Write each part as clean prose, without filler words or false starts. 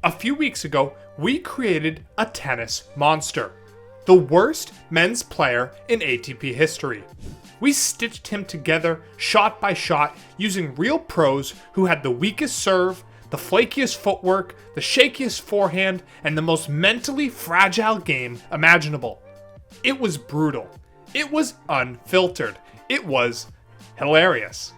A few weeks ago, we created a tennis monster, the worst men's player in ATP history. We stitched him together shot by shot using real pros who had the weakest serve, the flakiest footwork, the shakiest forehand, and the most mentally fragile game imaginable. It was brutal. It was unfiltered. It was hilarious.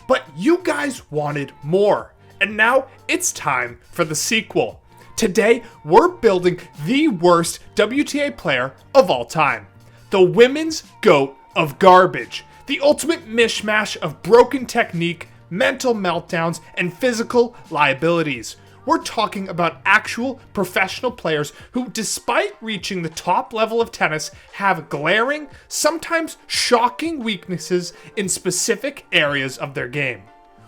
But you guys wanted more, and now it's time for the sequel. Today, we're building the worst WTA player of all time. The women's GOAT of garbage. The ultimate mishmash of broken technique, mental meltdowns, and physical liabilities. We're talking about actual professional players who, despite reaching the top level of tennis, have glaring, sometimes shocking weaknesses in specific areas of their game.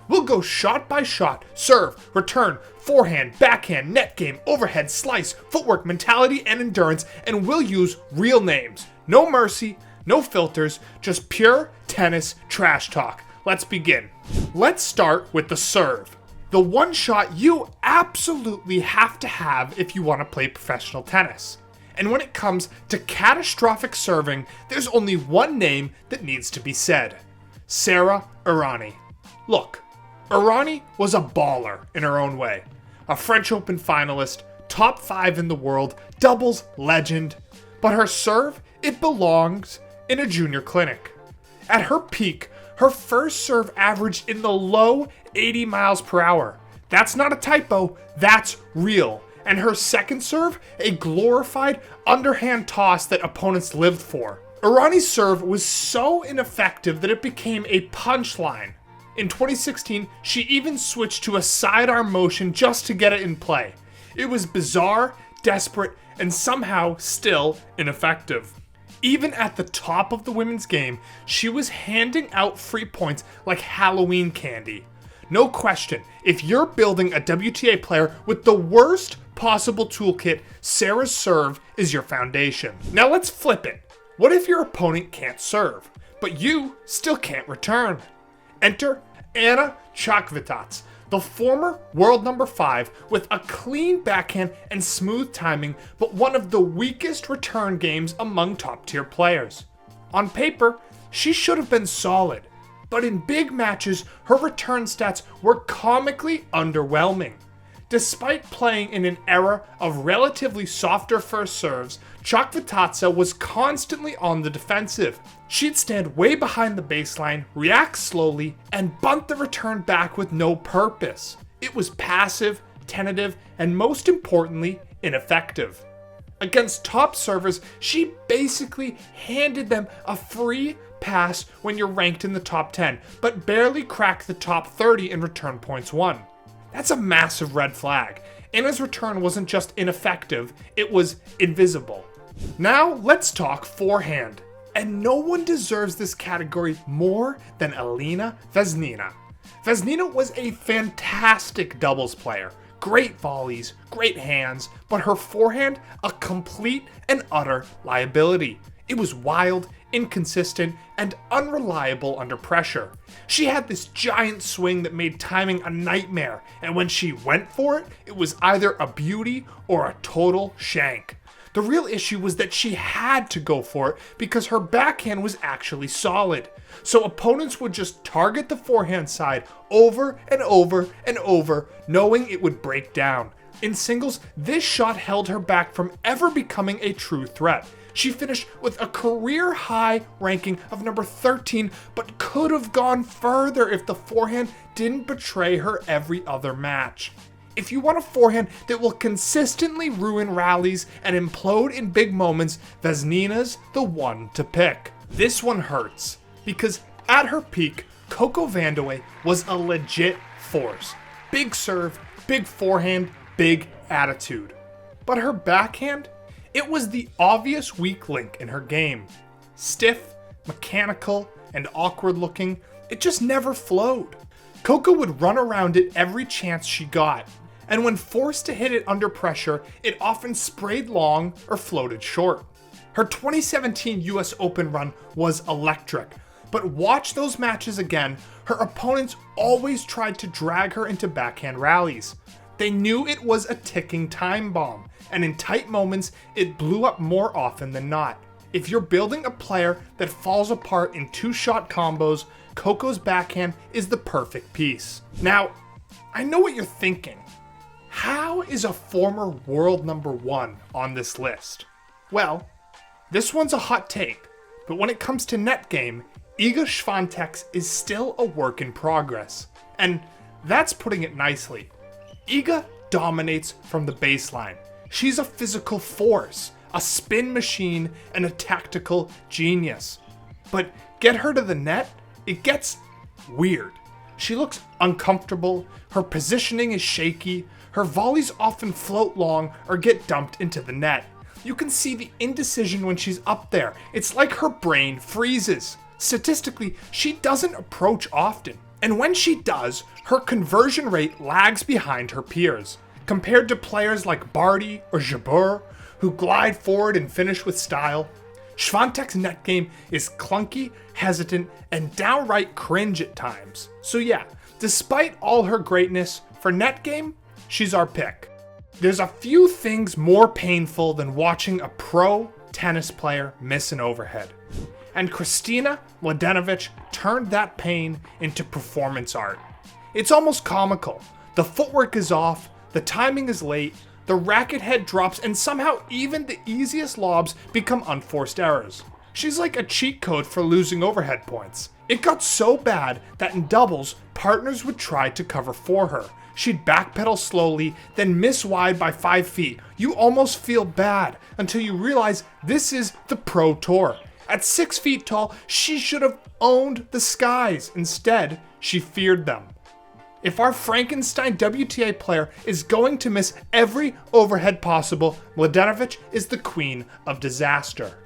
We'll go shot by shot, serve, return, forehand, backhand, net game, overhead, slice, footwork, mentality, and endurance, and we'll use real names. No mercy, no filters, just pure tennis trash talk. Let's begin. Let's start with the serve. The one shot you absolutely have to have if you want to play professional tennis. And when it comes to catastrophic serving, there's only one name that needs to be said. Sara Errani. Look, Errani was a baller in her own way. A French Open finalist, top 5 in the world, doubles legend. But her serve, it belongs in a junior clinic. At her peak, her first serve averaged in the low 80 miles per hour. That's not a typo, that's real. And her second serve, a glorified underhand toss that opponents lived for. Errani's serve was so ineffective that it became a punchline. In 2016, she even switched to a sidearm motion just to get it in play. It was bizarre, desperate, and somehow still ineffective. Even at the top of the women's game, she was handing out free points like Halloween candy. No question, if you're building a WTA player with the worst possible toolkit, Sara's serve is your foundation. Now let's flip it. What if your opponent can't serve, but you still can't return? Enter Anna Chakvitats, the former world number 5 with a clean backhand and smooth timing, but one of the weakest return games among top tier players. On paper, she should have been solid, but in big matches, her return stats were comically underwhelming. Despite playing in an era of relatively softer first serves, Chakvitatsa was constantly on the defensive. She'd stand way behind the baseline, react slowly, and bunt the return back with no purpose. It was passive, tentative, and most importantly, ineffective. Against top servers, she basically handed them a free pass when you're ranked in the top 10, but barely cracked the top 30 in return points won. That's a massive red flag. Anna's return wasn't just ineffective, it was invisible. Now let's talk forehand. And no one deserves this category more than Elena Vesnina. Vesnina was a fantastic doubles player. Great volleys, great hands, but her forehand, a complete and utter liability. It was wild, inconsistent, and unreliable under pressure. She had this giant swing that made timing a nightmare, and when she went for it, it was either a beauty or a total shank. The real issue was that she had to go for it because her backhand was actually solid. So opponents would just target the forehand side over and over and over, knowing it would break down. In singles, this shot held her back from ever becoming a true threat. She finished with a career-high ranking of number 13, but could have gone further if the forehand didn't betray her every other match. If you want a forehand that will consistently ruin rallies and implode in big moments, Vesnina's the one to pick. This one hurts, because at her peak, Coco Vandeweghe was a legit force. Big serve, big forehand, big attitude. But her backhand? It was the obvious weak link in her game. Stiff, mechanical, and awkward looking, it just never flowed. Coco would run around it every chance she got, and when forced to hit it under pressure, it often sprayed long or floated short. Her 2017 US Open run was electric, but watch those matches again, her opponents always tried to drag her into backhand rallies. They knew it was a ticking time bomb, and in tight moments, it blew up more often than not. If you're building a player that falls apart in two-shot combos, Coco's backhand is the perfect piece. Now, I know what you're thinking. How is a former world #1 on this list? Well, this one's a hot take, but when it comes to net game, Iga Swiatek is still a work in progress. And that's putting it nicely. Iga dominates from the baseline. She's a physical force, a spin machine, and a tactical genius. But get her to the net, it gets weird. She looks uncomfortable, her positioning is shaky, her volleys often float long or get dumped into the net. You can see the indecision when she's up there. It's like her brain freezes. Statistically, she doesn't approach often. And when she does, her conversion rate lags behind her peers. Compared to players like Barty or Jabeur, who glide forward and finish with style, Swiatek's net game is clunky, hesitant, and downright cringe at times. So yeah, despite all her greatness, for net game, she's our pick. There's a few things more painful than watching a pro tennis player miss an overhead. And Kristina Mladenovic turned that pain into performance art. It's almost comical. The footwork is off, the timing is late, the racket head drops, and somehow even the easiest lobs become unforced errors. She's like a cheat code for losing overhead points. It got so bad that in doubles, partners would try to cover for her. She'd backpedal slowly, then miss wide by 5 feet. You almost feel bad until you realize this is the Pro Tour. At 6 feet tall, she should have owned the skies. Instead, she feared them. If our Frankenstein WTA player is going to miss every overhead possible, Mladenovic is the queen of disaster.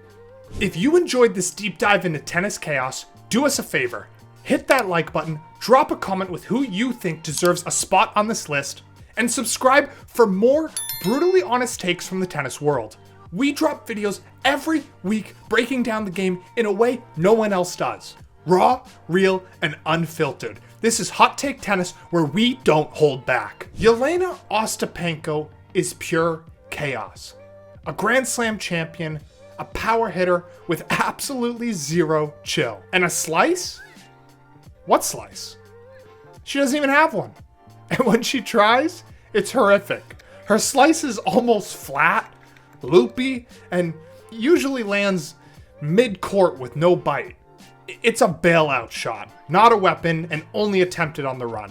If you enjoyed this deep dive into tennis chaos, do us a favor. Hit that like button, drop a comment with who you think deserves a spot on this list, and subscribe for more brutally honest takes from the tennis world. We drop videos every week breaking down the game in a way no one else does. Raw, real, and unfiltered. This is Hot Take Tennis, where we don't hold back. Jelena Ostapenko is pure chaos. A Grand Slam champion, a power hitter with absolutely zero chill. And a slice? What slice? She doesn't even have one. And when she tries, it's horrific. Her slice is almost flat, loopy, and usually lands mid-court with no bite. It's a bailout shot, not a weapon, and only attempted on the run.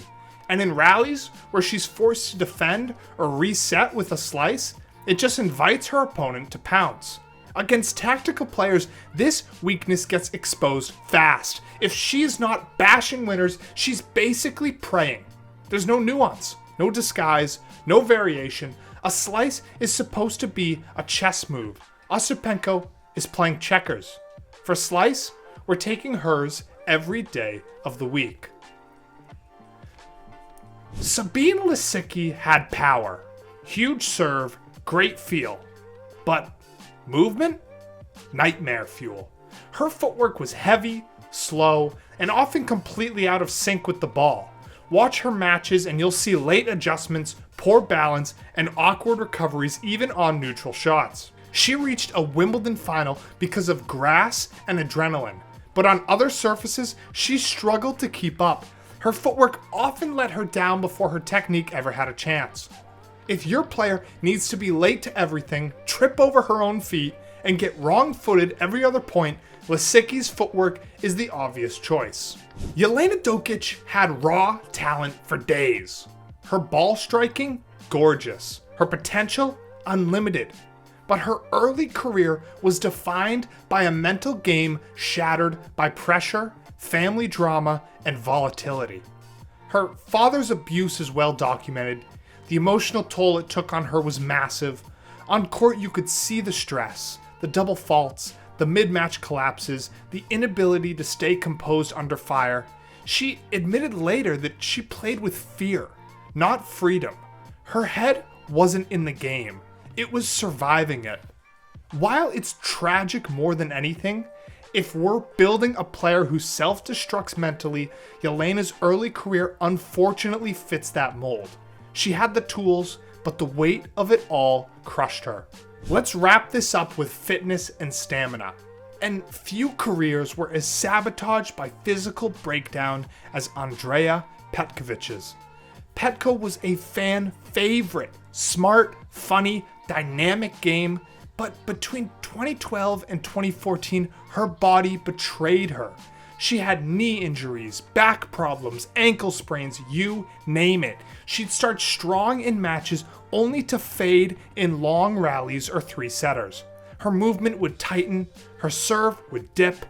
And in rallies, where she's forced to defend or reset with a slice, it just invites her opponent to pounce. Against tactical players, this weakness gets exposed fast. If she's not bashing winners, she's basically praying. There's no nuance, no disguise, no variation. A slice is supposed to be a chess move. Ostapenko is playing checkers. For slice, we're taking hers every day of the week. Sabine Lisicki had power, huge serve, great feel, but movement? Nightmare fuel. Her footwork was heavy, slow, and often completely out of sync with the ball. Watch her matches and you'll see late adjustments, poor balance, and awkward recoveries even on neutral shots. She reached a Wimbledon final because of grass and adrenaline, but on other surfaces, she struggled to keep up. Her footwork often let her down before her technique ever had a chance. If your player needs to be late to everything, trip over her own feet, and get wrong-footed every other point, Lisicki's footwork is the obvious choice. Jelena Dokic had raw talent for days. Her ball striking, gorgeous. Her potential, unlimited. But her early career was defined by a mental game shattered by pressure, family drama, and volatility. Her father's abuse is well documented. The emotional toll it took on her was massive. On court, you could see the stress, the double faults, the mid-match collapses, the inability to stay composed under fire. She admitted later that she played with fear, not freedom. Her head wasn't in the game. It was surviving it. While it's tragic more than anything, if we're building a player who self-destructs mentally, Jelena's early career unfortunately fits that mold. She had the tools, but the weight of it all crushed her. Let's wrap this up with fitness and stamina. And few careers were as sabotaged by physical breakdown as Andrea Petković's. Petko was a fan favorite, smart, funny, dynamic game, but between 2012 and 2014, her body betrayed her. She had knee injuries, back problems, ankle sprains, you name it. She'd start strong in matches only to fade in long rallies or three-setters. Her movement would tighten, her serve would dip,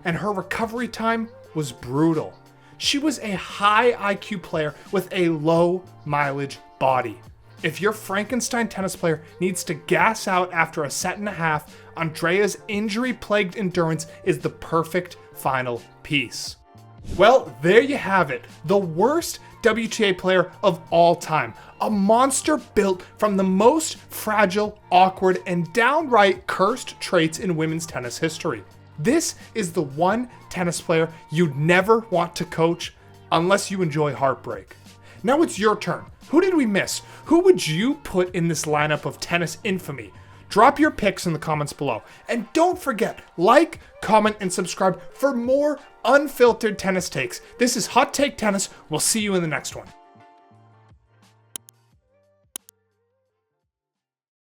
and her recovery time was brutal. She was a high IQ player with a low mileage body. If your Frankenstein tennis player needs to gas out after a set and a half, Andrea's injury-plagued endurance is the perfect final piece. Well, there you have it. The worst WTA player of all time. A monster built from the most fragile, awkward, and downright cursed traits in women's tennis history. This is the one tennis player you'd never want to coach unless you enjoy heartbreak. Now it's your turn. Who did we miss? Who would you put in this lineup of tennis infamy? Drop your picks in the comments below. And don't forget, like, comment, and subscribe for more unfiltered tennis takes. This is Hot Take Tennis. We'll see you in the next one.